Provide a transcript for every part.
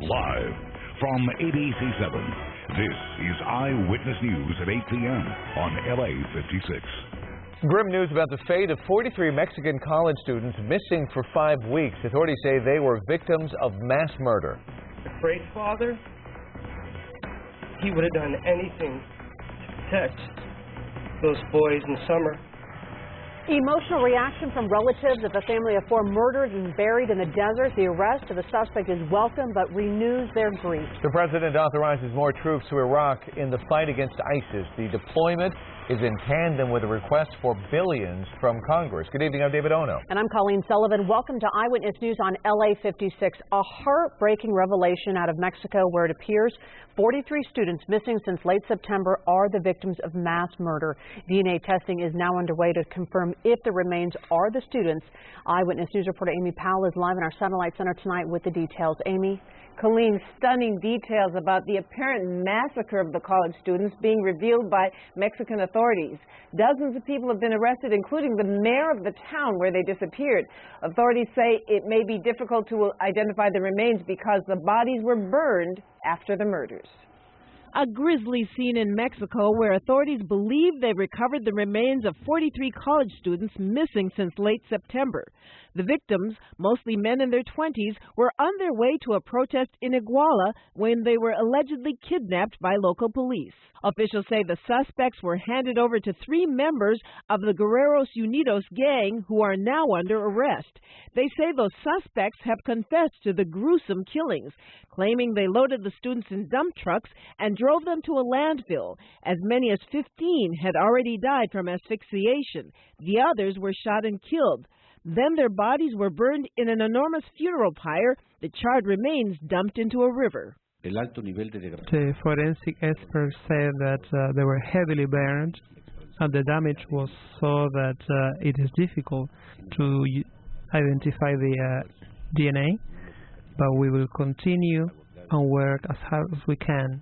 Live from ABC7, this is Eyewitness News at 8 p.m. on LA56. Grim news about the fate of 43 Mexican college students missing for 5 weeks. Authorities say they were victims of mass murder. The great father, he would have done anything to protect those boys in summer. Emotional reaction from relatives of a family of 4 murdered and buried in the desert. The arrest of the suspect is welcome but renews their grief. The president authorizes more troops to Iraq in the fight against ISIS. The deployment is in tandem with a request for billions from Congress. Good evening, I'm David Ono. And I'm Colleen Sullivan. Welcome to Eyewitness News on LA56. A heartbreaking revelation out of Mexico where it appears 43 students missing since late September are the victims of mass murder. DNA testing is now underway to confirm if the remains are the students. Eyewitness News reporter Amy Powell is live in our satellite center tonight with the details. Amy? Colleen, stunning details about the apparent massacre of the college students being revealed by Mexican authorities. Dozens of people have been arrested, including the mayor of the town where they disappeared. Authorities say it may be difficult to identify the remains because the bodies were burned after the murders. A grisly scene in Mexico where authorities believe they've recovered the remains of 43 college students missing since late September. The victims, mostly men in their 20s, were on their way to a protest in Iguala when they were allegedly kidnapped by local police. Officials say the suspects were handed over to 3 members of the Guerreros Unidos gang who are now under arrest. They say those suspects have confessed to the gruesome killings, claiming they loaded the students in dump trucks and drove them to a landfill. As many as 15 had already died from asphyxiation. The others were shot and killed. Then their bodies were burned in an enormous funeral pyre, the charred remains dumped into a river. The forensic experts said that they were heavily burned and the damage was so that it is difficult to identify the DNA, but we will continue and work as hard as we can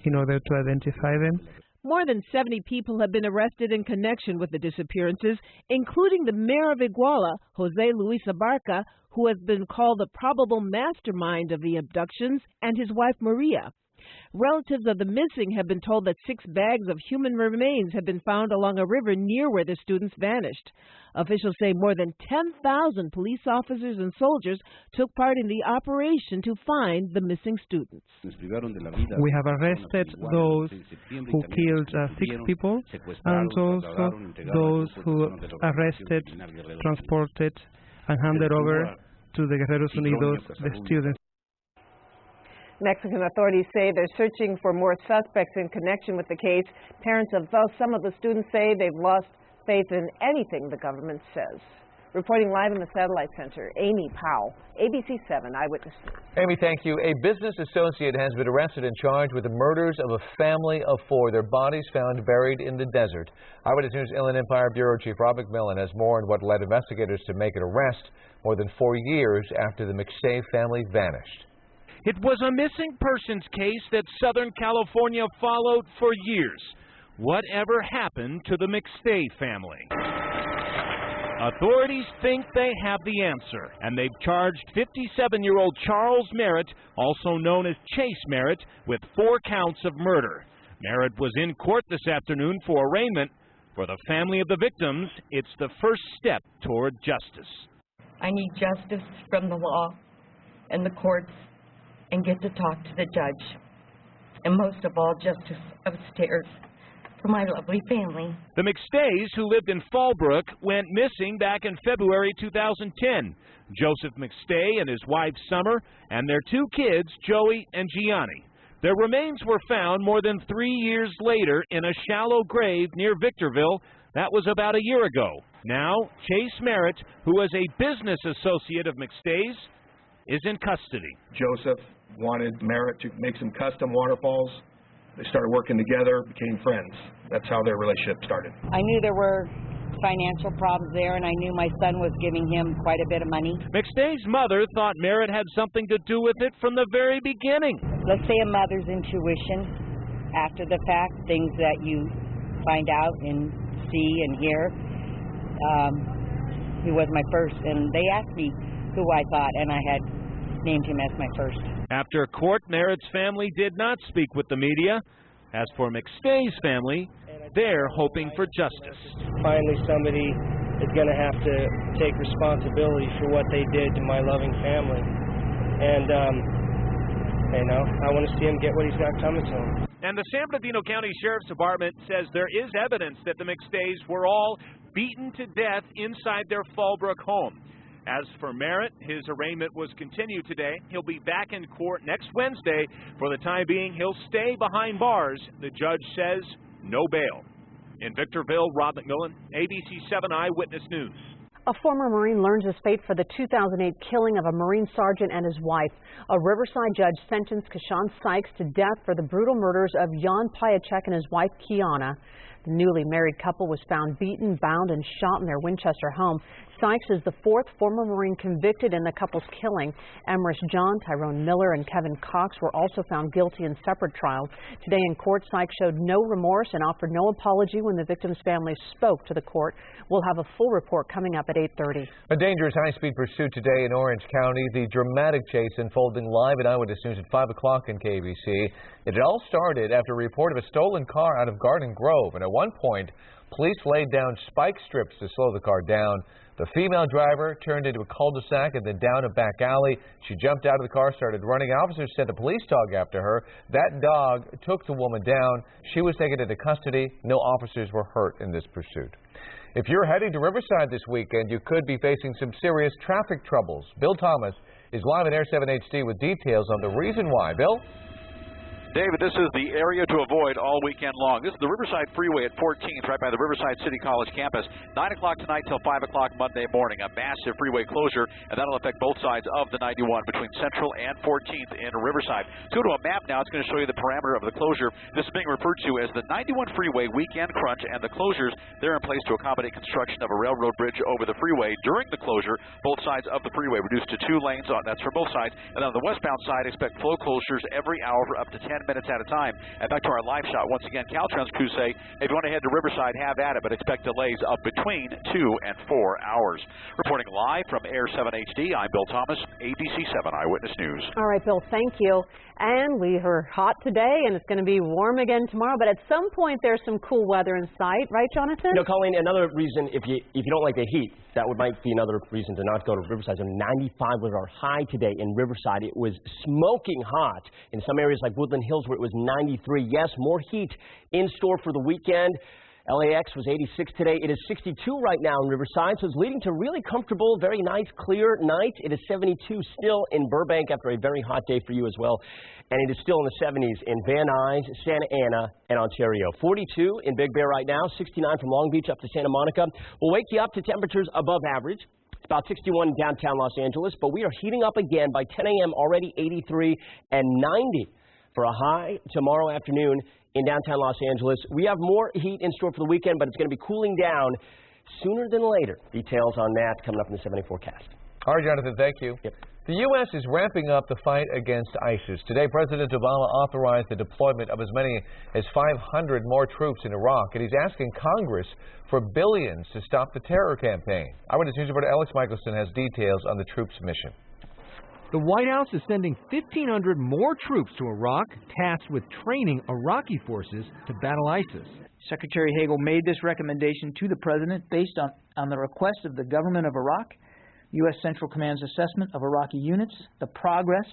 in order to identify them. More than 70 people have been arrested in connection with the disappearances, including the mayor of Iguala, Jose Luis Abarca, who has been called the probable mastermind of the abductions, and his wife Maria. Relatives of the missing have been told that 6 bags of human remains have been found along a river near where the students vanished. Officials say more than 10,000 police officers and soldiers took part in the operation to find the missing students. We have arrested those who killed 6 people and also those who arrested, transported and handed over to the Guerreros Unidos, the students. Mexican authorities say they're searching for more suspects in connection with the case. Parents of some of the students say they've lost faith in anything the government says. Reporting live in the satellite center, Amy Powell, ABC7 Eyewitness News. Amy, thank you. A business associate has been arrested and charged with the murders of a family of 4. Their bodies found buried in the desert. Eyewitness News Inland Empire Bureau Chief Rob McMillan has more on what led investigators to make an arrest more than 4 years after the McStay family vanished. It was a missing persons case that Southern California followed for years. Whatever happened to the McStay family? Authorities think they have the answer, and they've charged 57-year-old Charles Merritt, also known as Chase Merritt, with 4 counts of murder. Merritt was in court this afternoon for arraignment. For the family of the victims, it's the first step toward justice. I need justice from the law and the courts, and get to talk to the judge, and most of all, justice upstairs for my lovely family. The McStays, who lived in Fallbrook, went missing back in February 2010. Joseph McStay and his wife Summer, and their 2 kids, Joey and Gianni. Their remains were found more than 3 years later in a shallow grave near Victorville. That was about a year ago. Now, Chase Merritt, who was a business associate of McStay's, is in custody. Joseph wanted Merritt to make some custom waterfalls. They started working together, became friends. That's how their relationship started. I knew there were financial problems there, and I knew my son was giving him quite a bit of money. McStay's mother thought Merritt had something to do with it from the very beginning. Let's say a mother's intuition after the fact, things that you find out and see and hear. He was my first, and they asked me who I thought, and I had named him as my first. After court, Merritt's family did not speak with the media. As for McStay's family, they're hoping for justice. Finally, somebody is going to have to take responsibility for what they did to my loving family. And, I want to see him get what he's got coming to him. And the San Bernardino County Sheriff's Department says there is evidence that the McStays were all beaten to death inside their Fallbrook home. As for Merritt, his arraignment was continued today. He'll be back in court next Wednesday. For the time being, he'll stay behind bars. The judge says no bail. In Victorville, Rob McMillan, ABC7 Eyewitness News. A former Marine learns his fate for the 2008 killing of a Marine sergeant and his wife. A Riverside judge sentenced Kashawn Sykes to death for the brutal murders of Jan Piacek and his wife, Kiana. The newly married couple was found beaten, bound, and shot in their Winchester home. Sykes is the fourth former Marine convicted in the couple's killing. Emerus John, Tyrone Miller, and Kevin Cox were also found guilty in separate trials. Today in court, Sykes showed no remorse and offered no apology when the victim's family spoke to the court. We'll have a full report coming up at 8:30. A dangerous high-speed pursuit today in Orange County. The dramatic chase unfolding live at Eyewitness News at 5 o'clock in KBC. It all started after a report of a stolen car out of Garden Grove, and at one point, police laid down spike strips to slow the car down. The female driver turned into a cul-de-sac and then down a back alley. She jumped out of the car, started running. Officers sent a police dog after her. That dog took the woman down. She was taken into custody. No officers were hurt in this pursuit. If you're heading to Riverside this weekend, you could be facing some serious traffic troubles. Bill Thomas is live at Air 7 HD with details on the reason why. Bill? David, this is the area to avoid all weekend long. This is the Riverside Freeway at 14th, right by the Riverside City College campus. 9 o'clock tonight till 5 o'clock Monday morning. A massive freeway closure, and that'll affect both sides of the 91 between Central and 14th in Riverside. Let's go to a map now. It's going to show you the parameter of the closure. This is being referred to as the 91 Freeway Weekend Crunch, and the closures, they're in place to accommodate construction of a railroad bridge over the freeway. During the closure, both sides of the freeway reduced to 2 lanes. That's for both sides. And on the westbound side, expect flow closures every hour for up to 10 minutes at a time. And back to our live shot. Once again, Caltrans crews say if you want to head to Riverside, have at it, but expect delays of between 2 and 4 hours. Reporting live from Air 7 HD, I'm Bill Thomas, ABC7 Eyewitness News. All right, Bill, thank you. And we are hot today, and it's going to be warm again tomorrow, but at some point there's some cool weather in sight, right, Jonathan? You know, Colleen, another reason, if you don't like the heat, that might be another reason to not go to Riverside. So 95 was our high today in Riverside. It was smoking hot in some areas like Woodland Hills where it was 93. Yes, more heat in store for the weekend. LAX was 86 today. It is 62 right now in Riverside, so it's leading to really comfortable, very nice, clear night. It is 72 still in Burbank after a very hot day for you as well. And it is still in the 70s in Van Nuys, Santa Ana, and Ontario. 42 in Big Bear right now, 69 from Long Beach up to Santa Monica. We'll wake you up to temperatures above average. It's about 61 in downtown Los Angeles, but we are heating up again by 10 a.m. already 83 and 90 for a high tomorrow afternoon in downtown Los Angeles. We have more heat in store for the weekend, but it's going to be cooling down sooner than later. Details on that coming up in the 7 day forecast. All right, Jonathan, thank you. Yep. The U.S. is ramping up the fight against ISIS. Today, President Obama authorized the deployment of as many as 500 more troops in Iraq, and he's asking Congress for billions to stop the terror campaign. Eyewitness News reporter Alex Michelson has details on the troops' mission. The White House is sending 1,500 more troops to Iraq, tasked with training Iraqi forces to battle ISIS. Secretary Hagel made this recommendation to the president based on the request of the government of Iraq, U.S. Central Command's assessment of Iraqi units, the progress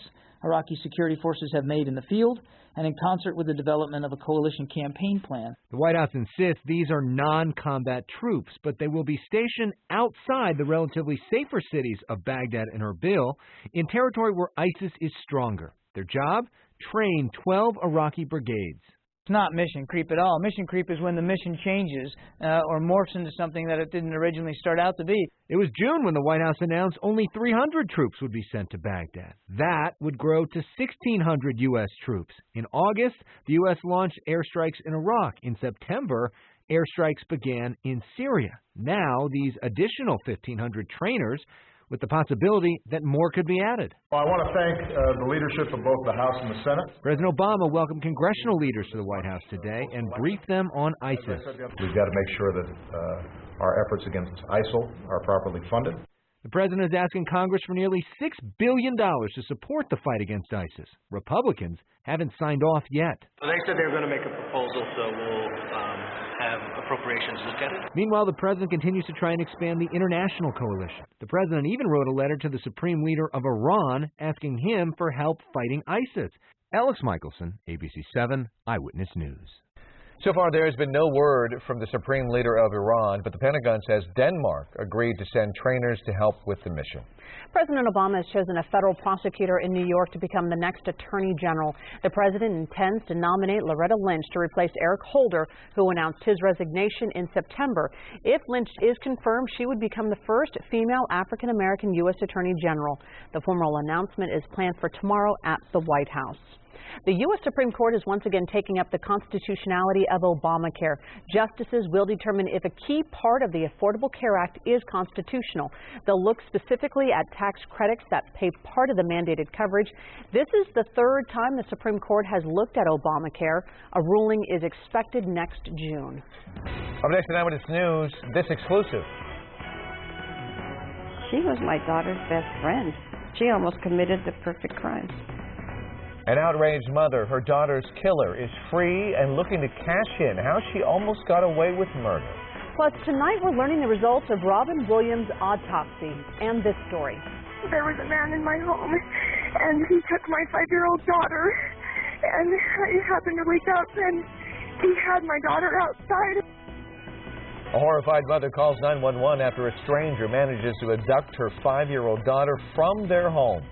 Iraqi security forces have made in the field, and in concert with the development of a coalition campaign plan. The White House insists these are non-combat troops, but they will be stationed outside the relatively safer cities of Baghdad and Erbil, in territory where ISIS is stronger. Their job? Train 12 Iraqi brigades. It's not mission creep at all. Mission creep is when the mission changes or morphs into something that it didn't originally start out to be. It was June when the White House announced only 300 troops would be sent to Baghdad. That would grow to 1,600 U.S. troops. In August, the U.S. launched airstrikes in Iraq. In September, airstrikes began in Syria. Now, these additional 1,500 trainers, with the possibility that more could be added. Well, I want to thank the leadership of both the House and the Senate. President Obama welcomed congressional leaders to the White House today and briefed them on ISIS. We've got to make sure that our efforts against ISIL are properly funded. The president is asking Congress for nearly $6 billion to support the fight against ISIS. Republicans haven't signed off yet. So they said they were going to make a proposal, so we'll have appropriations look at it. Meanwhile, the president continues to try and expand the international coalition. The president even wrote a letter to the supreme leader of Iran asking him for help fighting ISIS. Alex Michelson, ABC7 Eyewitness News. So far, there has been no word from the supreme leader of Iran, but the Pentagon says Denmark agreed to send trainers to help with the mission. President Obama has chosen a federal prosecutor in New York to become the next attorney general. The president intends to nominate Loretta Lynch to replace Eric Holder, who announced his resignation in September. If Lynch is confirmed, she would become the first female African-American U.S. attorney general. The formal announcement is planned for tomorrow at the White House. The U.S. Supreme Court is once again taking up the constitutionality of Obamacare. Justices will determine if a key part of the Affordable Care Act is constitutional. They'll look specifically at tax credits that pay part of the mandated coverage. This is the third time the Supreme Court has looked at Obamacare. A ruling is expected next June. Up next in Eyewitness News, this exclusive. She was my daughter's best friend. She almost committed the perfect crime. An outraged mother, her daughter's killer, is free and looking to cash in how she almost got away with murder. Plus, tonight we're learning the results of Robin Williams' autopsy and this story. There was a man in my home, and he took my 5-year-old daughter, and I happened to wake up, and he had my daughter outside. A horrified mother calls 911 after a stranger manages to abduct her 5-year-old daughter from their home.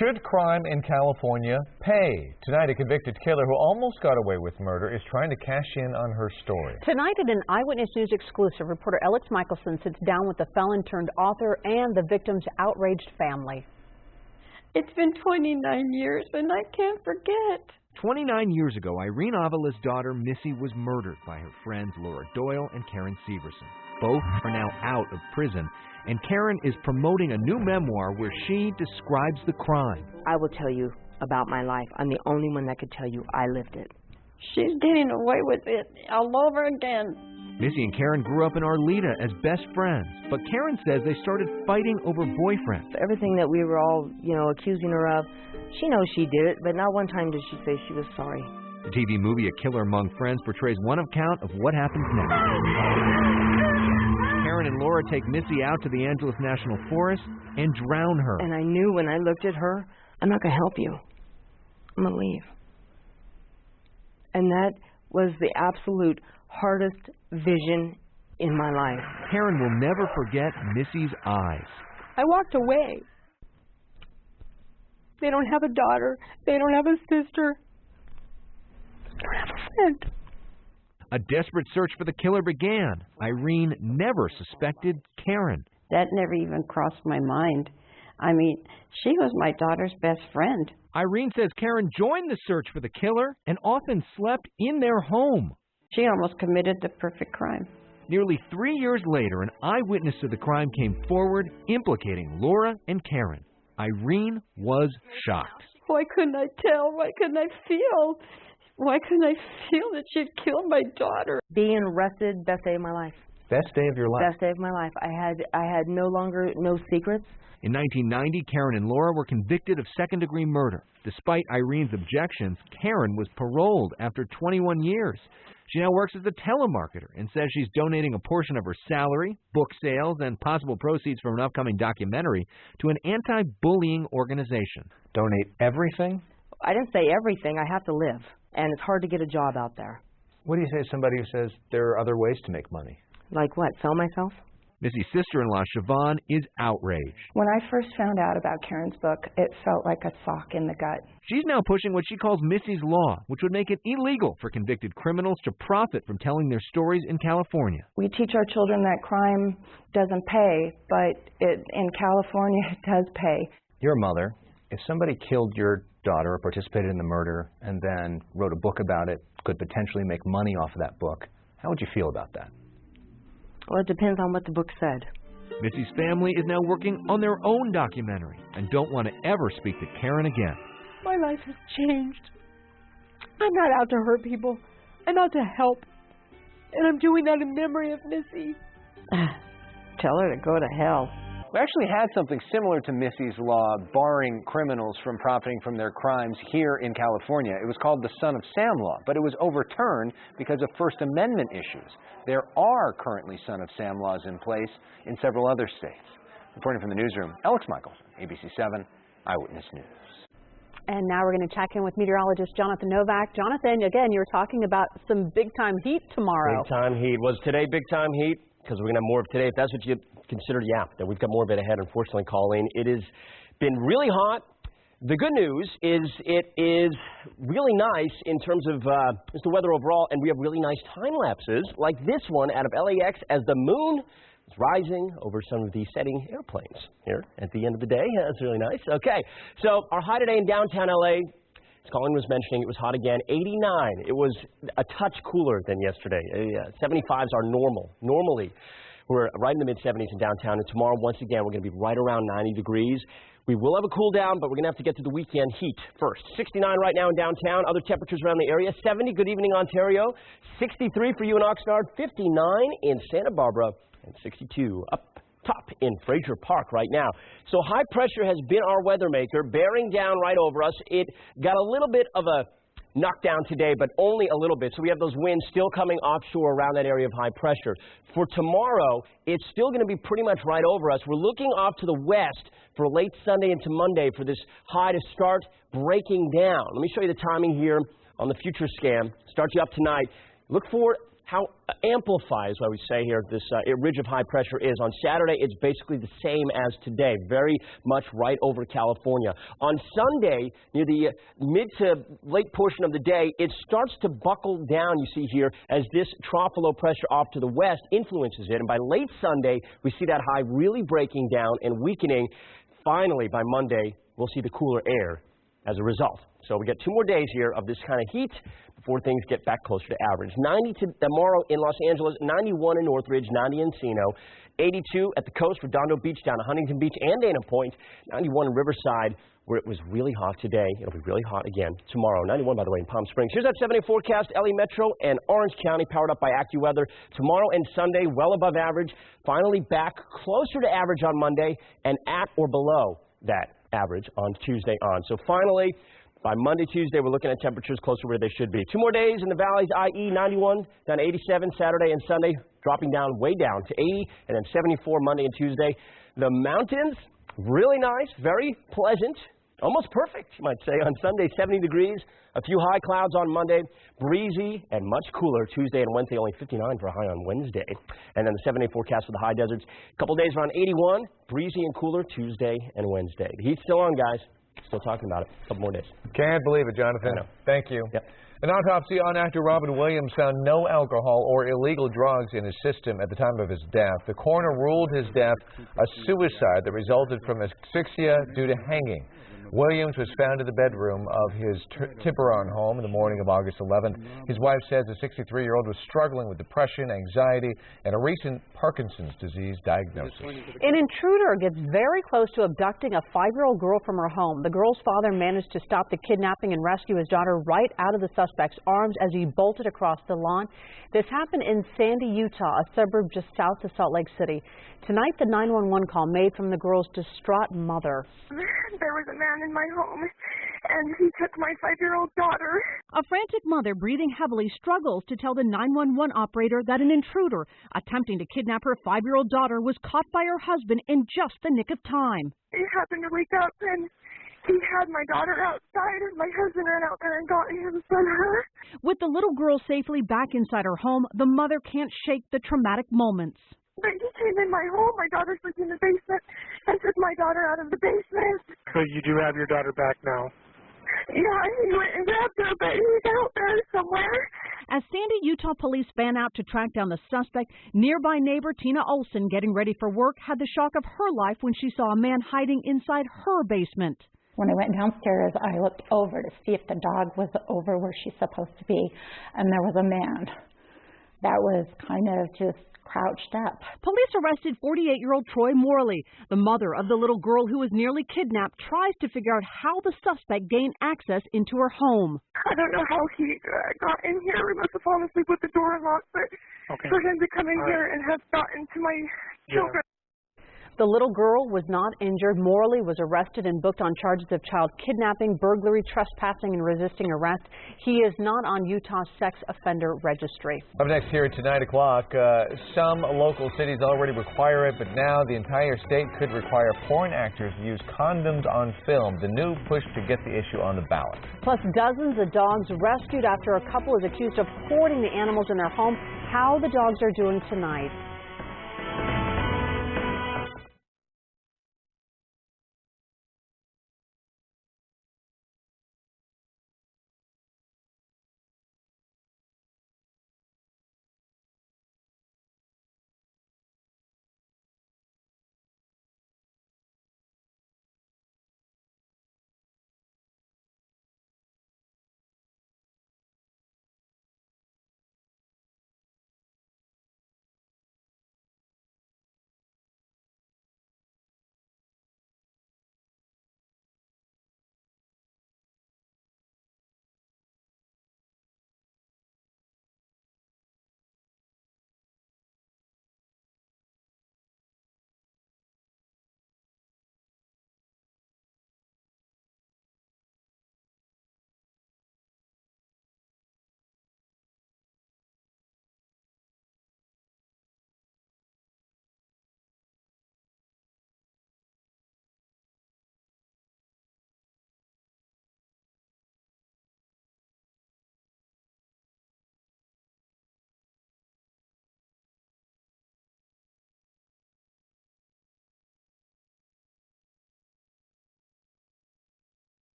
Should crime in California pay? Tonight, a convicted killer who almost got away with murder is trying to cash in on her story. Tonight, in an Eyewitness News exclusive, reporter Alex Michelson sits down with the felon-turned-author and the victim's outraged family. It's been 29 years, and I can't forget. 29 years ago, Irene Avila's daughter, Missy, was murdered by her friends Laura Doyle and Karen Severson. Both are now out of prison, and Karen is promoting a new memoir where she describes the crime. I will tell you about my life. I'm the only one that could tell you I lived it. She's getting away with it all over again. Missy and Karen grew up in Arleta as best friends, but Karen says they started fighting over boyfriends. Everything that we were all, accusing her of, she knows she did it, but not one time did she say she was sorry. The TV movie A Killer Among Friends portrays one account of what happens next. Karen and Laura take Missy out to the Angeles National Forest and drown her. And I knew when I looked at her, I'm not going to help you. I'm going to leave. And that was the absolute hardest vision in my life. Karen will never forget Missy's eyes. I walked away. They don't have a daughter. They don't have a sister. They don't have a friend. A desperate search for the killer began. Irene never suspected Karen. That never even crossed my mind. I mean, she was my daughter's best friend. Irene says Karen joined the search for the killer and often slept in their home. She almost committed the perfect crime. Nearly 3 years later, an eyewitness to the crime came forward implicating Laura and Karen. Irene was shocked. Why couldn't I tell? Why couldn't I feel? Why couldn't I feel that she'd killed my daughter? Being arrested, best day of my life. Best day of your life? Best day of my life. I had no secrets. In 1990, Karen and Laura were convicted of second-degree murder. Despite Irene's objections, Karen was paroled after 21 years. She now works as a telemarketer and says she's donating a portion of her salary, book sales, and possible proceeds from an upcoming documentary to an anti-bullying organization. Donate everything? I didn't say everything. I have to live, and it's hard to get a job out there. What do you say to somebody who says there are other ways to make money? Like what? Sell myself? Missy's sister-in-law, Siobhan, is outraged. When I first found out about Karen's book, it felt like a sock in the gut. She's now pushing what she calls Missy's Law, which would make it illegal for convicted criminals to profit from telling their stories in California. We teach our children that crime doesn't pay, but in California it does pay. You're a mother. If somebody killed your daughter or participated in the murder and then wrote a book about it, could potentially make money off of that book, how would you feel about that? Well, it depends on what the book said. Missy's family is now working on their own documentary and don't want to ever speak to Karen again. My life has changed. I'm not out to hurt people. I'm out to help. And I'm doing that in memory of Missy. Tell her to go to hell. We actually had something similar to Missy's Law, barring criminals from profiting from their crimes here in California. It was called the Son of Sam Law, but it was overturned because of First Amendment issues. There are currently Son of Sam laws in place in several other states. Reporting from the newsroom, Alex Michaels, ABC7 Eyewitness News. And now we're going to check in with meteorologist Jonathan Novak. Jonathan, again, you were talking about some big-time heat tomorrow. Big-time heat. Was today big-time heat? Because we're going to have more of today. If that's what you consider, yeah, that we've got more of it ahead, unfortunately, Colleen. It has been really hot. The good news is it is really nice in terms of the weather overall, and we have really nice time lapses like this one out of LAX as the moon is rising over some of the setting airplanes here at the end of the day. That's really nice. Okay, so our high today in downtown LA, as Colin was mentioning, it was hot again, 89. It was a touch cooler than yesterday. 75s are normal. Normally, we're right in the mid-70s in downtown, and tomorrow, once again, we're going to be right around 90 degrees. We will have a cool down, but we're going to have to get to the weekend heat first. 69 right now in downtown. Other temperatures around the area. 70, good evening, Ontario. 63 for you in Oxnard. 59 in Santa Barbara. And 62 up top in Fraser Park right now. So high pressure has been our weather maker, bearing down right over us. It got a little bit of a knockdown today, but only a little bit. So we have those winds still coming offshore around that area of high pressure. For tomorrow, it's still going to be pretty much right over us. We're looking off to the west for late Sunday into Monday for this high to start breaking down. Let me show you the timing here on the future scan. Start you up tonight. Look for how amplified, is what we say here, this ridge of high pressure is. On Saturday, it's basically the same as today, very much right over California. On Sunday, near the mid to late portion of the day, it starts to buckle down, you see here, as this trough of low pressure off to the west influences it. And by late Sunday, we see that high really breaking down and weakening. Finally, by Monday, we'll see the cooler air as a result. So we get 2 more days here of this kind of heat before things get back closer to average. 90 tomorrow in Los Angeles, 91 in Northridge, 90 in Encino, 82 at the coast, Redondo Beach down to Huntington Beach and Dana Point, 91 in Riverside, where it was really hot today. It'll be really hot again tomorrow. 91, by the way, in Palm Springs. Here's that 7-day forecast. LA Metro and Orange County powered up by AccuWeather. Tomorrow and Sunday, well above average. Finally back closer to average on Monday and at or below that average on Tuesday on. So finally, By Monday, Tuesday, we're looking at temperatures closer where they should be. 2 more days in the valleys, i.e. 91 down to 87 Saturday and Sunday, dropping down way down to 80, and then 74 Monday and Tuesday. The mountains, really nice, very pleasant, almost perfect, you might say, on Sunday, 70 degrees. A few high clouds on Monday, breezy and much cooler Tuesday and Wednesday, only 59 for a high on Wednesday. And then the 7-day forecast for the high deserts. A couple days around 81, breezy and cooler Tuesday and Wednesday. The heat's still on, guys. Still talking about it. A couple more days. Can't believe it, Jonathan. Thank you. Yep. An autopsy on actor Robin Williams found no alcohol or illegal drugs in his system at the time of his death. The coroner ruled his death a suicide that resulted from asphyxia due to hanging. Williams was found in the bedroom of his Tiburon home in the morning of August 11th. His wife says the 63-year-old was struggling with depression, anxiety, and a recent Parkinson's disease diagnosis. An intruder gets very close to abducting a 5-year-old girl from her home. The girl's father managed to stop the kidnapping and rescue his daughter right out of the suspect's arms as he bolted across the lawn. This happened in Sandy, Utah, a suburb just south of Salt Lake City. Tonight, the 911 call made from the girl's distraught mother. There was a man in my home, and he took my 5-year-old daughter. A frantic mother, breathing heavily, struggles to tell the 911 operator that an intruder attempting to kidnap her 5-year-old daughter was caught by her husband in just the nick of time. He happened to wake up, and he had my daughter outside, and my husband ran out there and got him from her. With the little girl safely back inside her home, the mother can't shake the traumatic moments. But he came in my home, my daughter's in the basement, and took my daughter out of the basement. So you do have your daughter back now? Yeah, he went and grabbed her, but he's out there somewhere. As Sandy, Utah police fan out to track down the suspect, nearby neighbor Tina Olson, getting ready for work, had the shock of her life when she saw a man hiding inside her basement. When I went downstairs, I looked over to see if the dog was over where she's supposed to be, and there was a man that was kind of just crouched up. Police arrested 48-year-old Troy Morley. The mother of the little girl who was nearly kidnapped tries to figure out how the suspect gained access into her home. I don't know how he got in here. We must have fallen asleep with the door unlocked, but for him to come in here and have gotten to my children. The little girl was not injured. Morley was arrested and booked on charges of child kidnapping, burglary, trespassing, and resisting arrest. He is not on Utah's sex offender registry. Up next here at 9 o'clock, some local cities already require it, but now the entire state could require porn actors to use condoms on film, the new push to get the issue on the ballot. Plus, dozens of dogs rescued after a couple is accused of hoarding the animals in their home. How the dogs are doing tonight.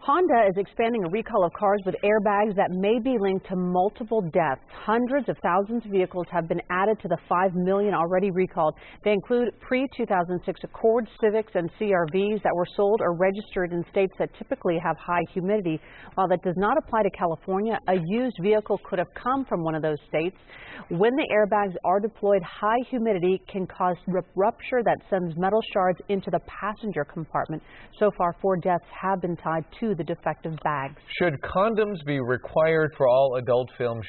Honda is expanding a recall of cars with airbags that may be linked to multiple deaths. Hundreds of thousands of vehicles have been added to the 5 million already recalled. They include pre-2006 Accords, Civics, and CR-Vs that were sold or registered in states that typically have high humidity. While that does not apply to California, a used vehicle could have come from one of those states. When the airbags are deployed, high humidity can cause rupture that sends metal shards into the passenger compartment. So far, 4 deaths have been tied to the defective bags. Should condoms be required for all adult films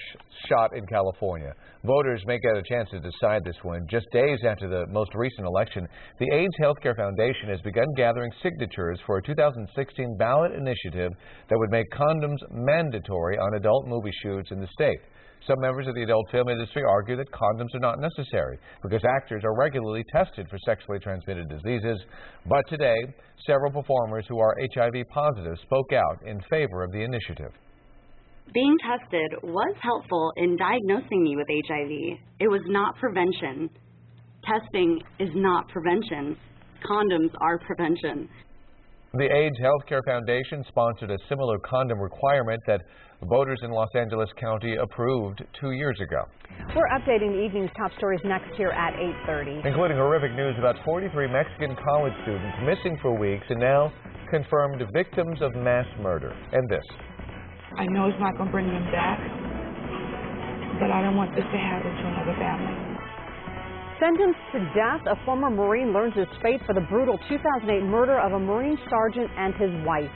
shot in California? Voters may get a chance to decide this one. Just days after the most recent election, the AIDS Healthcare Foundation has begun gathering signatures for a 2016 ballot initiative that would make condoms mandatory on adult movie shoots in the state. Some members of the adult film industry argue that condoms are not necessary because actors are regularly tested for sexually transmitted diseases. But today, several performers who are HIV positive spoke out in favor of the initiative. Being tested was helpful in diagnosing me with HIV. It was not prevention. Testing is not prevention. Condoms are prevention. The AIDS Healthcare Foundation sponsored a similar condom requirement that voters in Los Angeles County approved 2 years ago. We're updating the evening's top stories next here at 8:30. Including horrific news about 43 Mexican college students missing for weeks and now confirmed victims of mass murder. And this. I know it's not going to bring them back, but I don't want this to happen to another family. Sentenced to death, a former Marine learns his fate for the brutal 2008 murder of a Marine sergeant and his wife.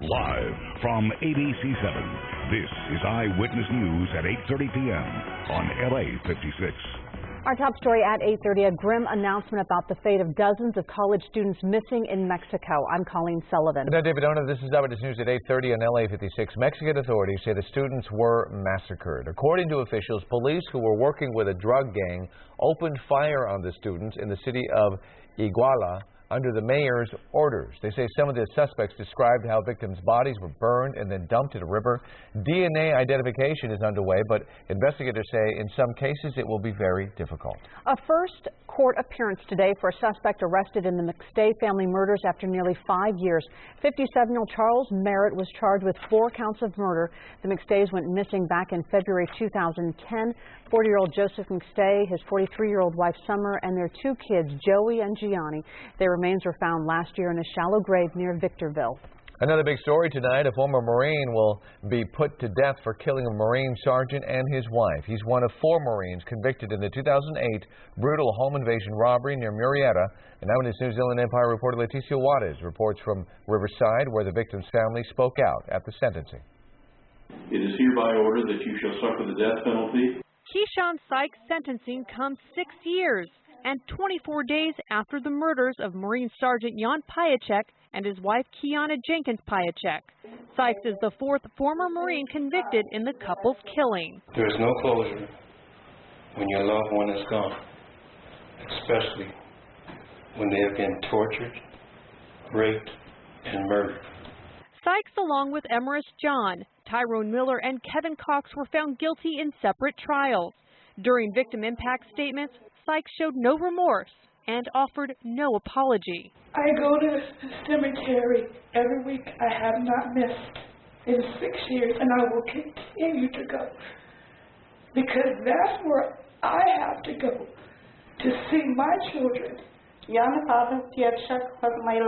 Live from ABC7, this is Eyewitness News at 8:30 p.m. on LA56. Our top story at 8:30, a grim announcement about the fate of dozens of college students missing in Mexico. I'm Colleen Sullivan. Good night, David Ona. This is Eyewitness News at 8:30 on LA56. Mexican authorities say the students were massacred. According to officials, police who were working with a drug gang opened fire on the students in the city of Iguala under the mayor's orders. They say some of the suspects described how victims' bodies were burned and then dumped in a river. DNA identification is underway, but investigators say in some cases it will be very difficult. A first court appearance today for a suspect arrested in the McStay family murders after nearly 5 years. 57-year-old Charles Merritt was charged with 4 counts of murder. The McStays went missing back in February 2010. 40-year-old Joseph McStay, his 43-year-old wife Summer, and their 2 kids, Joey and Gianni. Their remains were found last year in a shallow grave near Victorville. Another big story tonight. A former Marine will be put to death for killing a Marine sergeant and his wife. He's one of 4 Marines convicted in the 2008 brutal home invasion robbery near Murrieta. And Eyewitness News Inland Empire reporter Leticia Juarez reports from Riverside, where the victim's family spoke out at the sentencing. It is hereby ordered that you shall suffer the death penalty. Keyshawn Sykes' sentencing comes 6 years and 24 days after the murders of Marine Sergeant Jan Piacek and his wife Kiana Jenkins Piacek. Sykes is the 4th former Marine convicted in the couple's killing. There is no closure when your loved one is gone, especially when they have been tortured, raped, and murdered. Sykes, along with Emerus John, Tyrone Miller, and Kevin Cox, were found guilty in separate trials. During victim impact statements, Sykes showed no remorse and offered no apology. I go to the cemetery every week. I have not missed in 6 years, and I will continue to go, because that's where I have to go to see my children. Jan Pavel Piacek was my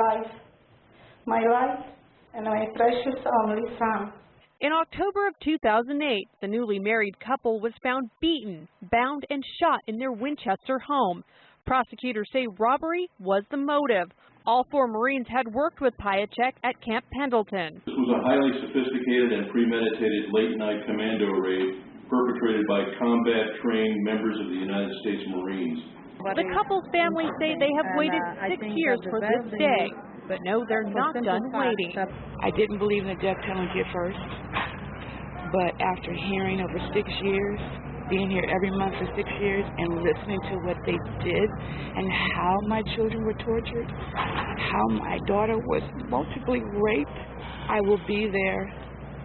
life and my precious only son. In October of 2008, the newly married couple was found beaten, bound, and shot in their Winchester home. Prosecutors say robbery was the motive. All 4 Marines had worked with Piacek at Camp Pendleton. This was a highly sophisticated and premeditated late-night commando raid perpetrated by combat-trained members of the United States Marines. The couple's family say they have waited 6 years for this day, but no, they're not done waiting. I didn't believe in the death penalty at first, but after hearing over 6 years, being here every month for 6 years and listening to what they did and how my children were tortured, how my daughter was multiply raped, I will be there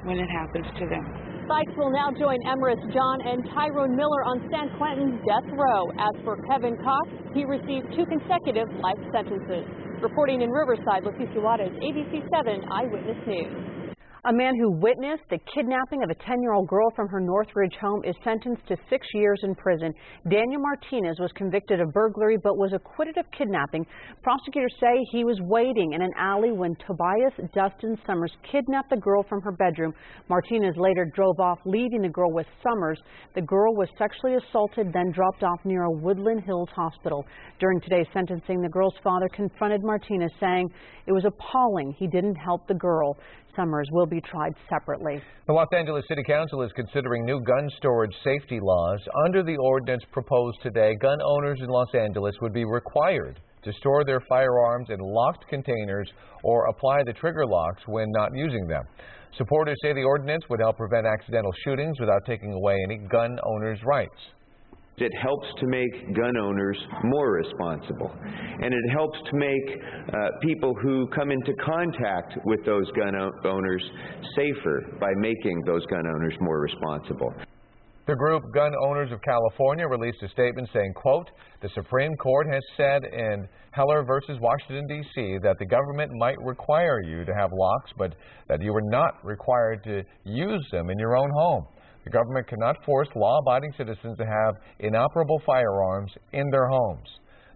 when it happens to them. Sykes will now join Emerus John and Tyrone Miller on San Quentin's death row. As for Kevin Cox, he received 2 consecutive life sentences. Reporting in Riverside, Leticia Juarez, ABC7 Eyewitness News. A man who witnessed the kidnapping of a 10-year-old girl from her Northridge home is sentenced to 6 years in prison. Daniel Martinez was convicted of burglary but was acquitted of kidnapping. Prosecutors say he was waiting in an alley when Tobias Dustin Summers kidnapped the girl from her bedroom. Martinez later drove off, leaving the girl with Summers. The girl was sexually assaulted, then dropped off near a Woodland Hills hospital. During today's sentencing, the girl's father confronted Martinez, saying it was appalling he didn't help the girl. Summers will be tried separately. The Los Angeles City Council is considering new gun storage safety laws. Under the ordinance proposed today, gun owners in Los Angeles would be required to store their firearms in locked containers or apply the trigger locks when not using them. Supporters say the ordinance would help prevent accidental shootings without taking away any gun owners' rights. It helps to make gun owners more responsible, and it helps to make people who come into contact with those gun owners safer by making those gun owners more responsible. The group Gun Owners of California released a statement saying, quote, the Supreme Court has said in Heller versus Washington, D.C. that the government might require you to have locks, but that you are not required to use them in your own home. The government cannot force law-abiding citizens to have inoperable firearms in their homes.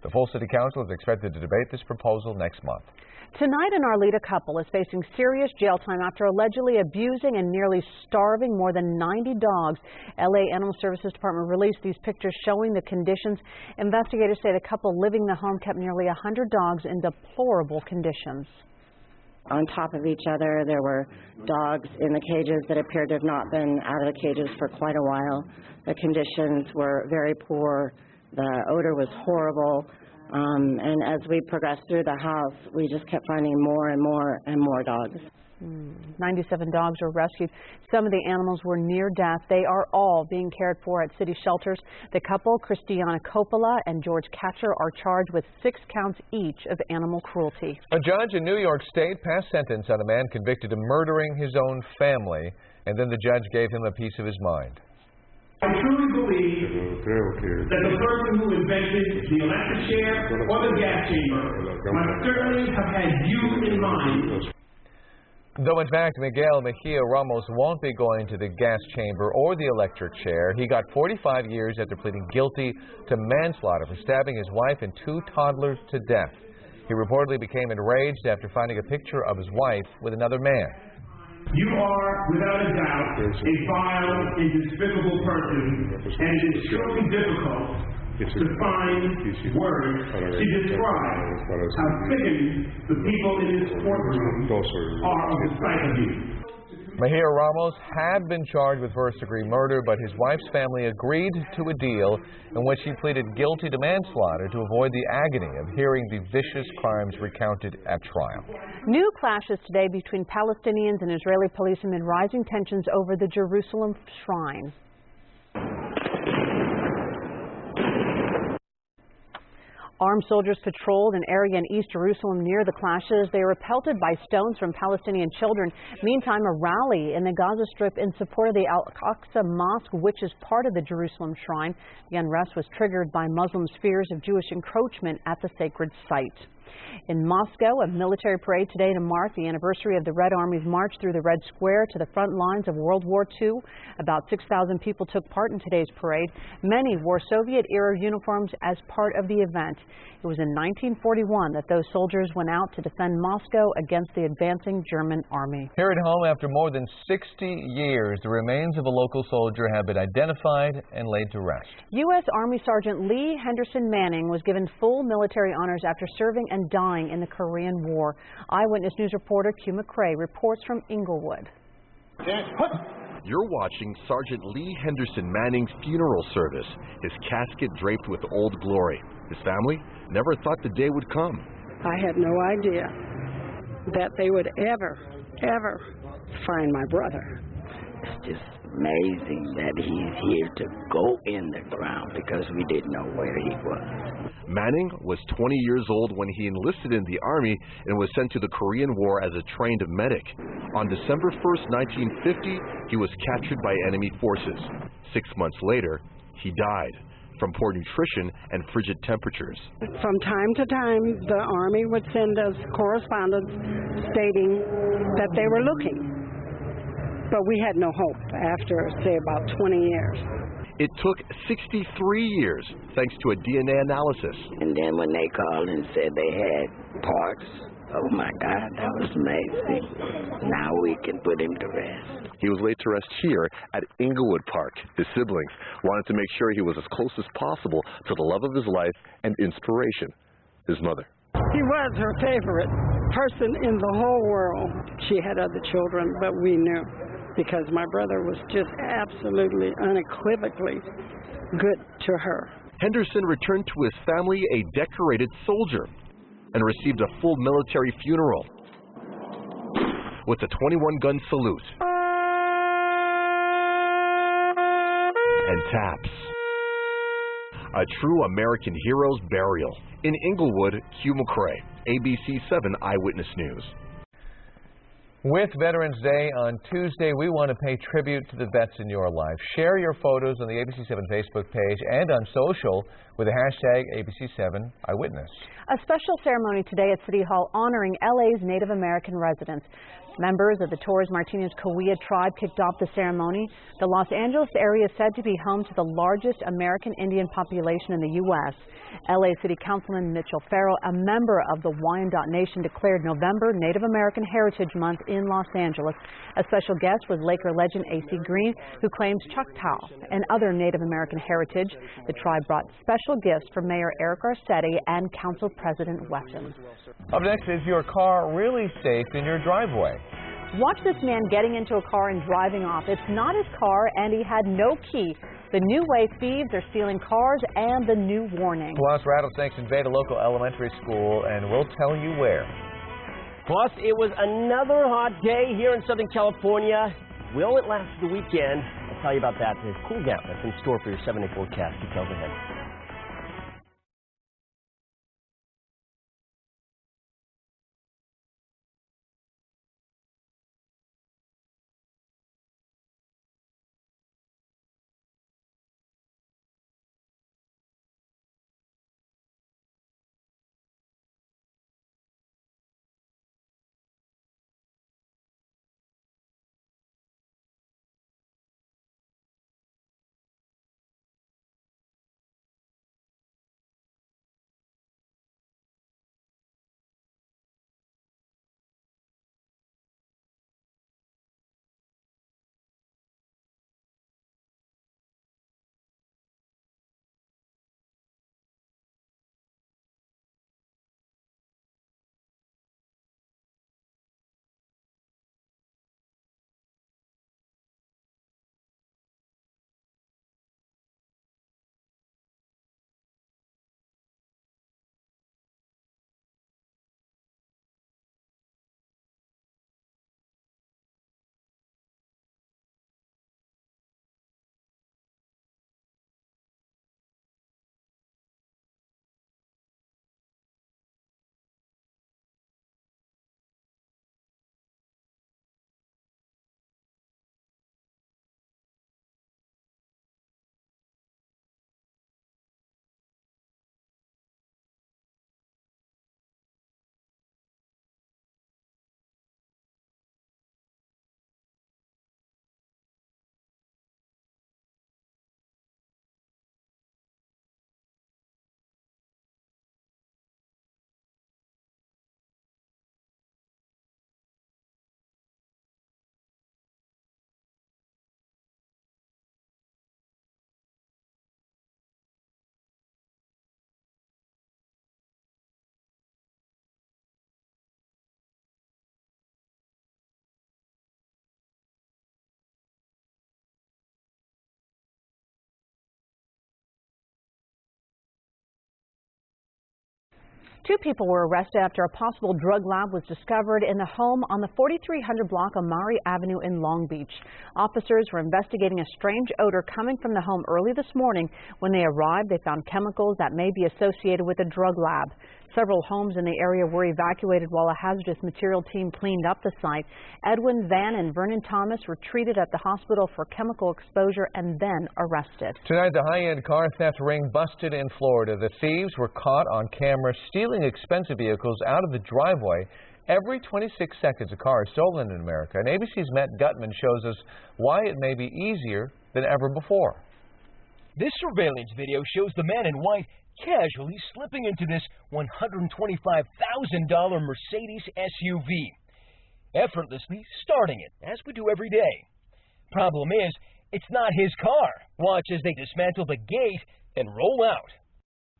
The full City Council is expected to debate this proposal next month. Tonight, an Arleta couple is facing serious jail time after allegedly abusing and nearly starving more than 90 dogs. LA Animal Services Department released these pictures showing the conditions. Investigators say the couple living in the home kept nearly 100 dogs in deplorable conditions. On top of each other, there were dogs in the cages that appeared to have not been out of the cages for quite a while. The conditions were very poor. The odor was horrible. And as we progressed through the house, we just kept finding more and more and more dogs. 97 dogs were rescued. Some of the animals were near death. They are all being cared for at city shelters. The couple, Christiana Coppola and George Catcher, are charged with 6 counts each of animal cruelty. A judge in New York State passed sentence on a man convicted of murdering his own family, and then the judge gave him a piece of his mind. I truly believe that the person who invented the electric chair or the gas chamber must certainly have had you in mind. Though, in fact, Miguel Mejia Ramos won't be going to the gas chamber or the electric chair, he got 45 years after pleading guilty to manslaughter for stabbing his wife and 2 toddlers to death. He reportedly became enraged after finding a picture of his wife with another man. You are, without a doubt, a vile and despicable person, and it is truly difficult to find words to describe how sickened the people in this courtroom are of the sight of you. Mejia Ramos had been charged with first-degree murder, but his wife's family agreed to a deal in which he pleaded guilty to manslaughter to avoid the agony of hearing the vicious crimes recounted at trial. New clashes today between Palestinians and Israeli police amid rising tensions over the Jerusalem shrine. Armed soldiers patrolled an area in East Jerusalem near the clashes. They were pelted by stones from Palestinian children. Meantime, a rally in the Gaza Strip in support of the Al-Aqsa Mosque, which is part of the Jerusalem shrine. The unrest was triggered by Muslims' fears of Jewish encroachment at the sacred site. In Moscow, a military parade today to mark the anniversary of the Red Army's march through the Red Square to the front lines of World War II. About 6,000 people took part in today's parade. Many wore Soviet-era uniforms as part of the event. It was in 1941 that those soldiers went out to defend Moscow against the advancing German army. Here at home, after more than 60 years, the remains of a local soldier have been identified and laid to rest. U.S. Army Sergeant Lee Henderson Manning was given full military honors after serving and dying in the Korean War. Eyewitness News reporter Q McCrae reports from Inglewood. You're watching Sergeant Lee Henderson Manning's funeral service, his casket draped with Old Glory. His family never thought the day would come. I had no idea that they would ever find my brother. It's just amazing that he's here to go in the ground because we didn't know where he was. Manning was 20 years old when he enlisted in the Army and was sent to the Korean War as a trained medic. On December 1st, 1950, he was captured by enemy forces. 6 months later, he died from poor nutrition and frigid temperatures. From time to time, the Army would send us correspondence stating that they were looking. But we had no hope after, say, about 20 years. It took 63 years, thanks to a DNA analysis. And then when they called and said they had parts, oh my God, that was amazing. Now we can put him to rest. He was laid to rest here at Inglewood Park. His siblings wanted to make sure he was as close as possible to the love of his life and inspiration, his mother. He was her favorite person in the whole world. She had other children, but we knew, because my brother was just absolutely, unequivocally good to her. Henderson returned to his family a decorated soldier and received a full military funeral with a 21-gun salute and taps. A true American hero's burial. In Inglewood, Q McCrae, ABC7 Eyewitness News. With Veterans Day on Tuesday, we want to pay tribute to the vets in your life. Share your photos on the ABC7 Facebook page and on social with the hashtag ABC7 Eyewitness. A special ceremony today at City Hall honoring LA's Native American residents. Members of the Torres Martinez Cahuilla tribe kicked off the ceremony. The Los Angeles area is said to be home to the largest American Indian population in the U.S. LA City Councilman Mitchell Farrell, a member of the Wyandotte Nation, declared November Native American Heritage Month in Los Angeles. A special guest was Laker legend A.C. Green, who claims Choctaw and other Native American heritage. The tribe brought special gifts for Mayor Eric Garcetti and Council President Wesson. Up next, is your car really safe in your driveway? Watch this man getting into a car and driving off. It's not his car, and he had no key. the new way thieves are stealing cars, and the new warning. Plus, rattlesnakes invade a local elementary school, and we'll tell you where. Plus, it was another hot day here in Southern California. Will it last the weekend? I'll tell you about that. There's a cool gap that's in store for your 7-day forecast. Details ahead. Two people were arrested after a possible drug lab was discovered in the home on the 4300 block of Maury Avenue in Long Beach. Officers were investigating a strange odor coming from the home early this morning. When they arrived, they found chemicals that may be associated with a drug lab. Several homes in the area were evacuated while a hazardous material team cleaned up the site. Edwin Van and Vernon Thomas were treated at the hospital for chemical exposure and then arrested. Tonight, the high-end car theft ring busted in Florida. The thieves were caught on camera stealing expensive vehicles out of the driveway. Every 26 seconds, a car is stolen in America. And ABC's Matt Gutman shows us why it may be easier than ever before. This surveillance video shows the man in white casually slipping into this $125,000 Mercedes SUV, effortlessly starting it, as we do every day. Problem is, it's not his car. Watch as they dismantle the gate and roll out.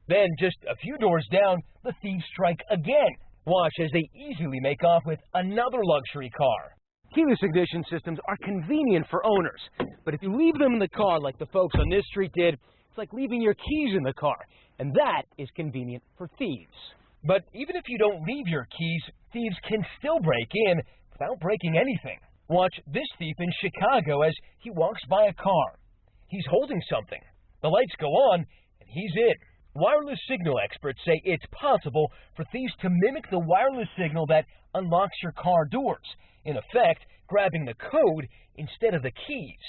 Then, just a few doors down, the thieves strike again. Watch as they easily make off with another luxury car. Keyless ignition systems are convenient for owners, but if you leave them in the car like the folks on this street did, it's like leaving your keys in the car, and that is convenient for thieves. But even if you don't leave your keys, thieves can still break in without breaking anything. Watch this thief in Chicago as he walks by a car. He's holding something. The lights go on, and he's in. Wireless signal experts say it's possible for thieves to mimic the wireless signal that unlocks your car doors, in effect, grabbing the code instead of the keys.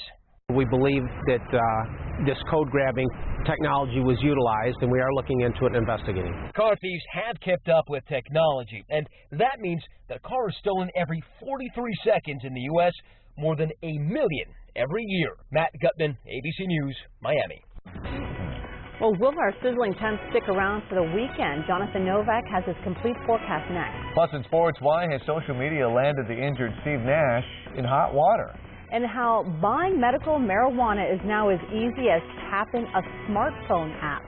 We believe that this code-grabbing technology was utilized, and we are looking into it and investigating. Car thieves have kept up with technology, and that means that a car is stolen every 43 seconds in the U.S., more than 1 million every year. Matt Gutman, ABC News, Miami. Well, will our sizzling temps stick around for the weekend? Jonathan Novak has his complete forecast next. Plus in sports, why has social media landed the injured Steve Nash in hot water? And how buying medical marijuana is now as easy as tapping a smartphone app.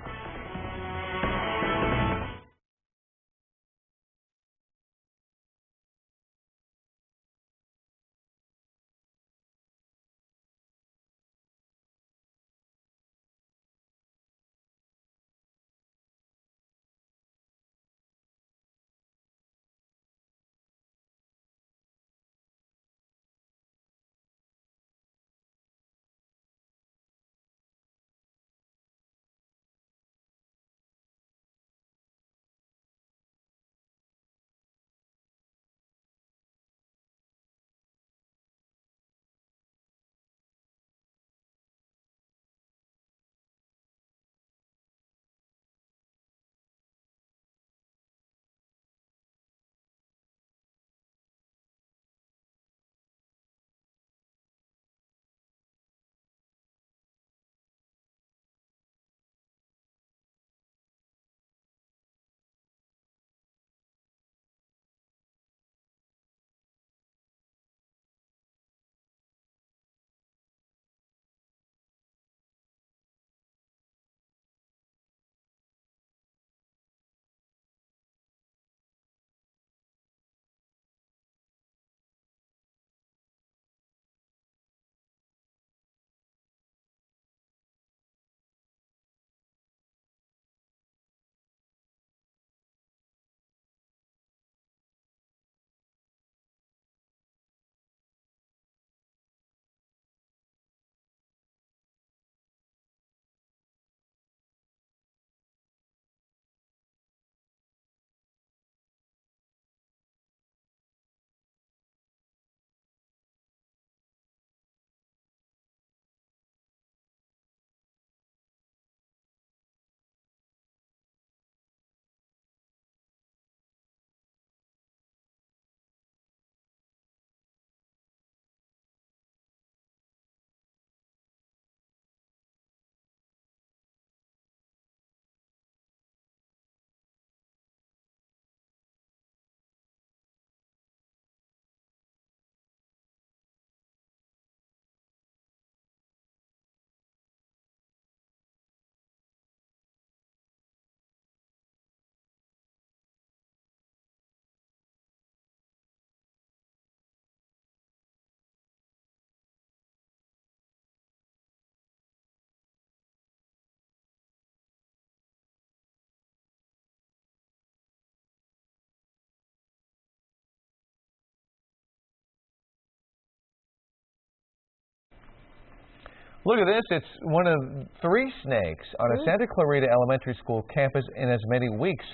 Look at this. It's one of 3 snakes on a Santa Clarita Elementary School campus in as many weeks.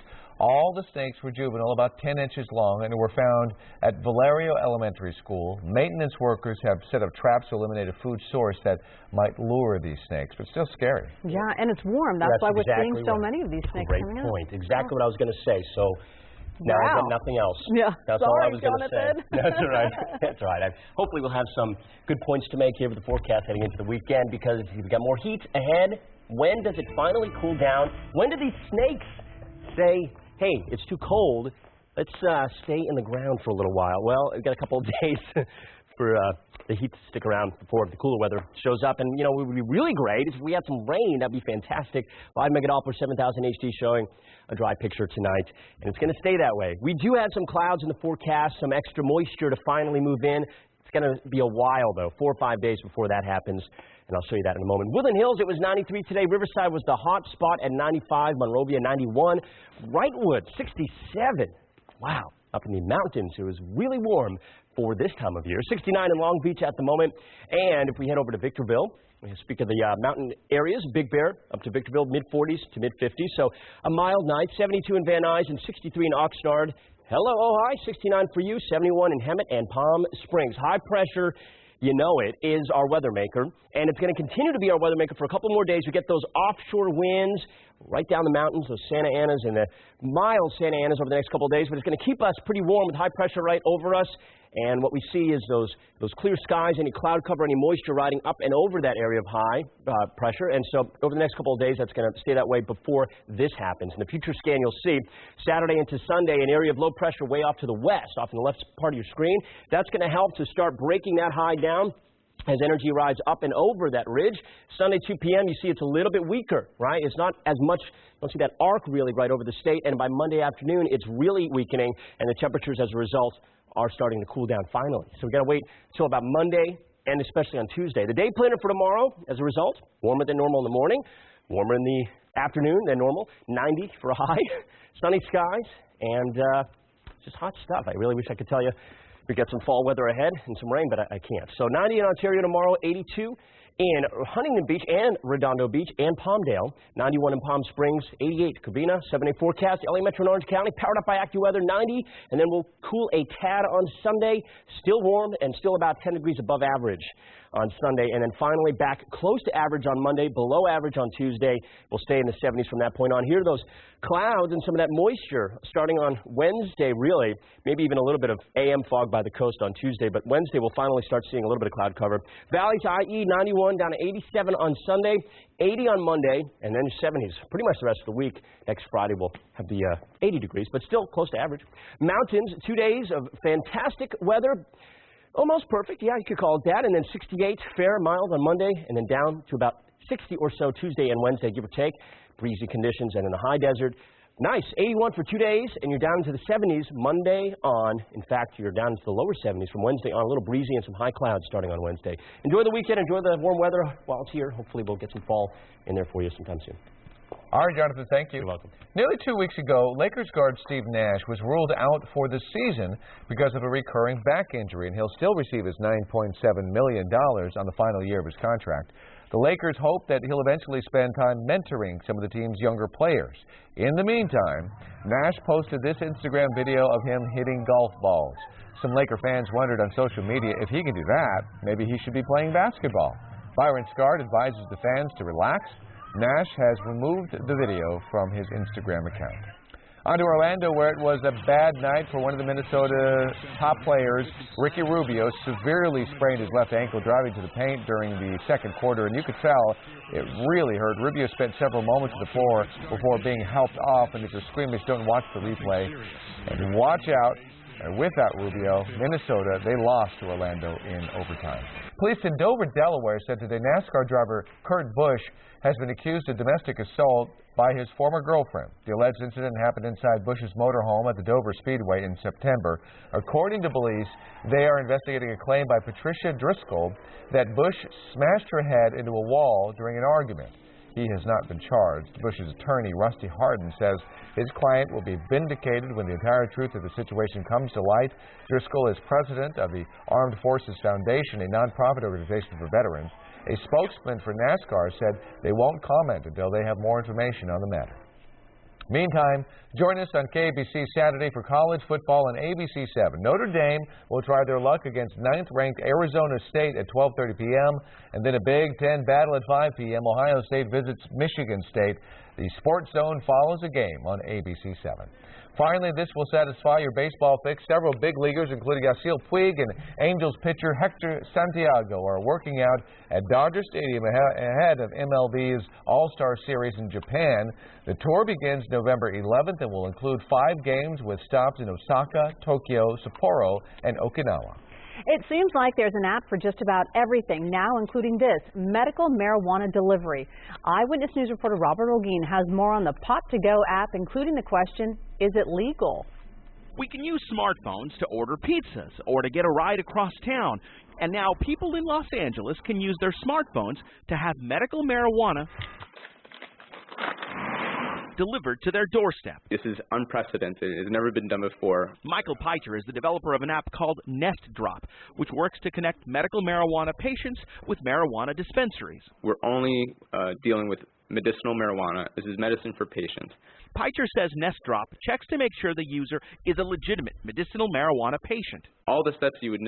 All the snakes were juvenile, about 10 inches long, and were found at Valerio Elementary School. Maintenance workers have set up traps to eliminate a food source that might lure these snakes, but still scary. Yeah, and it's warm. That's why we're seeing so many of these snakes coming out. Great point. Exactly what I was going to say. So now I've got nothing else. Yeah. That's all I was going to say. That's all right. That's all right. Hopefully we'll have some good points to make here with the forecast heading into the weekend, because we've got more heat ahead. When does it finally cool down? When do these snakes say, hey, it's too cold, let's stay in the ground for a little while? Well, we've got a couple of days for the heat to stick around before the cooler weather shows up. And, you know, what would be really great is if we had some rain. That'd be fantastic. 5 megadoppler, 7000 HD showing a dry picture tonight, and it's going to stay that way. We do have some clouds in the forecast, some extra moisture to finally move in. It's going to be a while, though, 4 or 5 days before that happens, and I'll show you that in a moment. Woodland Hills, it was 93 today. Riverside was the hot spot at 95. Monrovia, 91. Wrightwood, 67. Wow. Up in the mountains, it was really warm for this time of year. 69 in Long Beach at the moment. And if we head over to Victorville, we speak of the mountain areas, Big Bear up to Victorville, mid-40s to mid-50s. So a mild night. 72 in Van Nuys and 63 in Oxnard. Hello, Ojai, 69 for you, 71 in Hemet and Palm Springs. High pressure, you know it, is our weather maker, and it's going to continue to be our weather maker for a couple more days. We get those offshore winds right down the mountains, those Santa Anas and the mild Santa Anas over the next couple of days, but it's going to keep us pretty warm with high pressure right over us. And what we see is those clear skies, any cloud cover, any moisture riding up and over that area of high pressure. And so over the next couple of days, that's going to stay that way before this happens. In the future scan, you'll see Saturday into Sunday, an area of low pressure way off to the west, off in the left part of your screen. That's going to help to start breaking that high down as energy rides up and over that ridge. Sunday, 2 p.m., you see it's a little bit weaker, right? It's not as much, you don't see that arc really right over the state. And by Monday afternoon, it's really weakening, and the temperatures as a result are starting to cool down finally. So we've got to wait until about Monday and especially on Tuesday. The day planner for tomorrow, as a result, warmer than normal in the morning, warmer in the afternoon than normal, 90 for a high, sunny skies, and just hot stuff. I really wish I could tell you we got some fall weather ahead and some rain, but I can't. So 90 in Ontario tomorrow, 82 in Huntington Beach and Redondo Beach and Palmdale, 91 in Palm Springs, 88 Covina, 7-day forecast, LA Metro and Orange County, powered up by AccuWeather, 90, and then we'll cool a tad on Sunday, still warm and still about 10 degrees above average on Sunday, and then finally back close to average on Monday, below average on Tuesday. We'll stay in the 70s from that point on. Here are those clouds and some of that moisture starting on Wednesday, really. Maybe even a little bit of AM fog by the coast on Tuesday, but Wednesday we'll finally start seeing a little bit of cloud cover. Valleys, IE, 91 down to 87 on Sunday, 80 on Monday, and then 70s pretty much the rest of the week. Next Friday we'll have the 80 degrees, but still close to average. Mountains, 2 days of fantastic weather. Almost perfect, yeah, you could call it that. And then 68, fair, mild on Monday, and then down to about 60 or so Tuesday and Wednesday, give or take. Breezy conditions, and in the high desert, nice, 81 for 2 days, and you're down into the 70s Monday on. In fact, you're down into the lower 70s from Wednesday on, a little breezy and some high clouds starting on Wednesday. Enjoy the weekend, enjoy the warm weather while it's here. Hopefully we'll get some fall in there for you sometime soon. All right, Jonathan, thank you. You're welcome. Nearly 2 weeks ago, Lakers guard Steve Nash was ruled out for the season because of a recurring back injury, and he'll still receive his $9.7 million on the final year of his contract. The Lakers hope that he'll eventually spend time mentoring some of the team's younger players. In the meantime, Nash posted this Instagram video of him hitting golf balls. Some Laker fans wondered on social media if he can do that, maybe he should be playing basketball. Byron Scott advises the fans to relax. Nash has removed the video from his Instagram account. On to Orlando, where it was a bad night for one of the Minnesota top players. Ricky Rubio severely sprained his left ankle driving to the paint during the second quarter, and you could tell it really hurt. Rubio spent several moments on the floor before being helped off, and if you're squeamish, don't watch the replay. And watch out. And without Rubio, Minnesota, they lost to Orlando in overtime. Police in Dover, Delaware said today NASCAR driver Kurt Busch has been accused of domestic assault by his former girlfriend. The alleged incident happened inside Busch's motorhome at the Dover Speedway in September. According to police, they are investigating a claim by Patricia Driscoll that Busch smashed her head into a wall during an argument. He has not been charged. Busch's attorney, Rusty Hardin, says his client will be vindicated when the entire truth of the situation comes to light. Driscoll is president of the Armed Forces Foundation, a nonprofit organization for veterans. A spokesman for NASCAR said they won't comment until they have more information on the matter. Meantime, join us on KABC Saturday for college football on ABC7. Notre Dame will try their luck against 9th-ranked Arizona State at 12:30 p.m. and then a Big Ten battle at 5 p.m. Ohio State visits Michigan State. The Sports Zone follows a game on ABC7. Finally, this will satisfy your baseball fix. Several big leaguers, including Yasiel Puig and Angels pitcher Hector Santiago, are working out at Dodger Stadium ahead of MLB's All-Star Series in Japan. The tour begins November 11th and will include 5 games with stops in Osaka, Tokyo, Sapporo, and Okinawa. It seems like there's an app for just about everything now, including this, medical marijuana delivery. Eyewitness News reporter Robert Olguin has more on the Pot2Go app, including the question, is it legal? We can use smartphones to order pizzas or to get a ride across town. And now people in Los Angeles can use their smartphones to have medical marijuana delivered to their doorstep. This is unprecedented. It has never been done before. Michael Peicher is the developer of an app called Nest Drop, which works to connect medical marijuana patients with marijuana dispensaries. We're only dealing with medicinal marijuana. This is medicine for patients. Peicher says Nest Drop checks to make sure the user is a legitimate medicinal marijuana patient. All the steps you would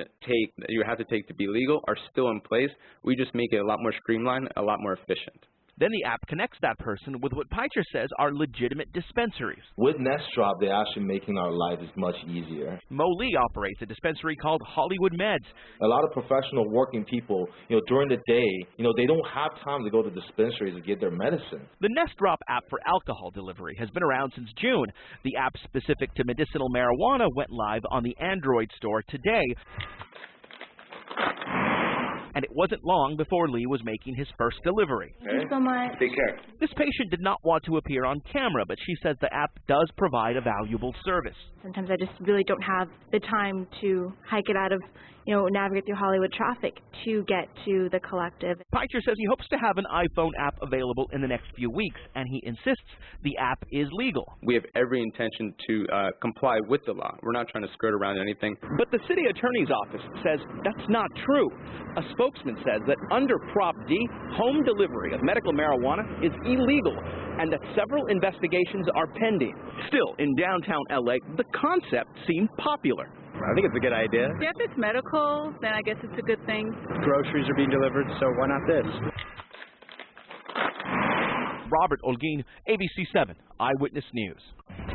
have to take to be legal are still in place. We just make it a lot more streamlined, a lot more efficient. Then the app connects that person with what Peicher says are legitimate dispensaries. With Nest Drop, they're actually making our lives much easier. Mo Lee operates a dispensary called Hollywood Meds. A lot of professional working people, during the day, they don't have time to go to dispensaries to get their medicine. The Nest Drop app for alcohol delivery has been around since June. The app specific to medicinal marijuana went live on the Android store today. And it wasn't long before Lee was making his first delivery. Thank you so much. Take care. This patient did not want to appear on camera, but she says the app does provide a valuable service. Sometimes I just really don't have the time to hike it out of, navigate through Hollywood traffic to get to the collective. Peicher says he hopes to have an iPhone app available in the next few weeks, and he insists the app is legal. We have every intention to comply with the law. We're not trying to skirt around anything. But the city attorney's office says that's not true. A spokesman says that under Prop D, home delivery of medical marijuana is illegal, and that several investigations are pending. Still, in downtown LA, the concept seemed popular. I think it's a good idea. Yeah, if it's medical, then I guess it's a good thing. Groceries are being delivered, so why not this? Robert Olguin, ABC7, Eyewitness News.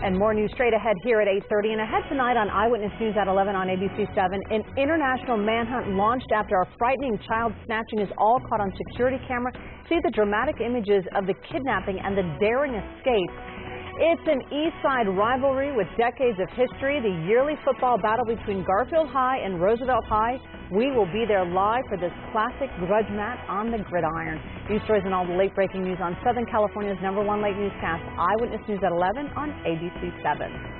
And more news straight ahead here at 8:30 and ahead tonight on Eyewitness News at 11 on ABC7. An international manhunt launched after a frightening child snatching is all caught on security camera. See the dramatic images of the kidnapping and the daring escape. It's an East Side rivalry with decades of history, the yearly football battle between Garfield High and Roosevelt High. We will be there live for this classic grudge match on the gridiron. News stories and all the late-breaking news on Southern California's #1 late newscast, Eyewitness News at 11 on ABC7.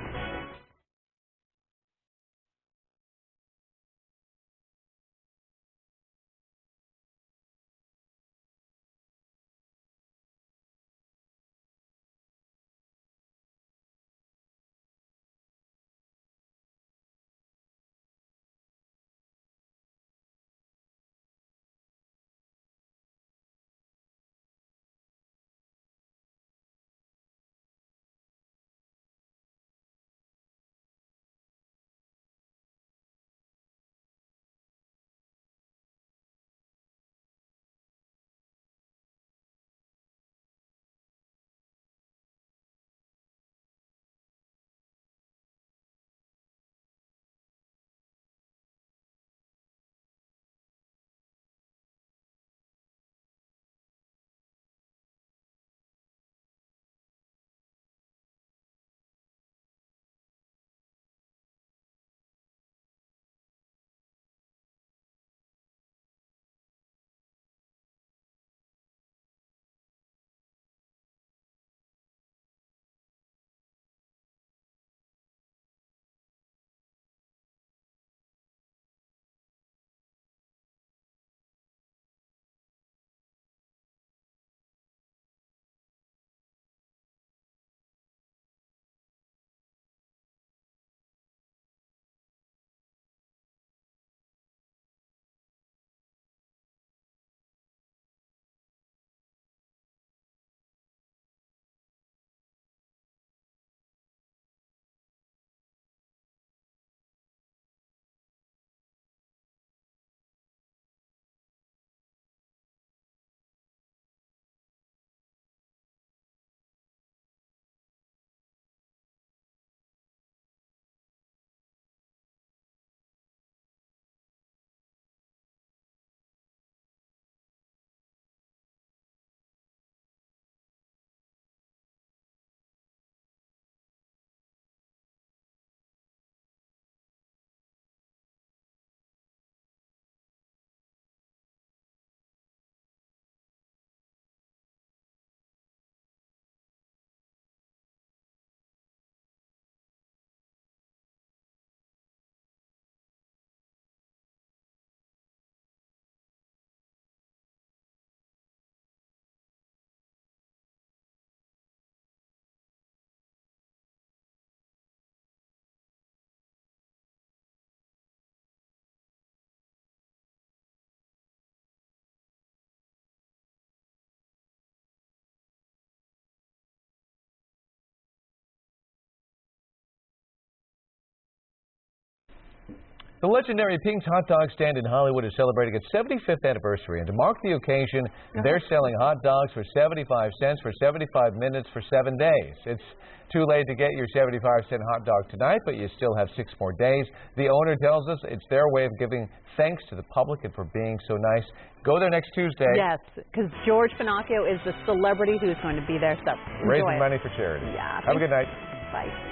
The legendary Pink's hot dog stand in Hollywood is celebrating its 75th anniversary, and to mark the occasion, they're selling hot dogs for 75 cents for 75 minutes for 7 days. It's too late to get your 75-cent hot dog tonight, but you still have 6 more days. The owner tells us it's their way of giving thanks to the public and for being so nice. Go there next Tuesday. Yes, because George Finocchio is the celebrity who's going to be there. So raising money for charity. Yeah. Have a good night. Bye.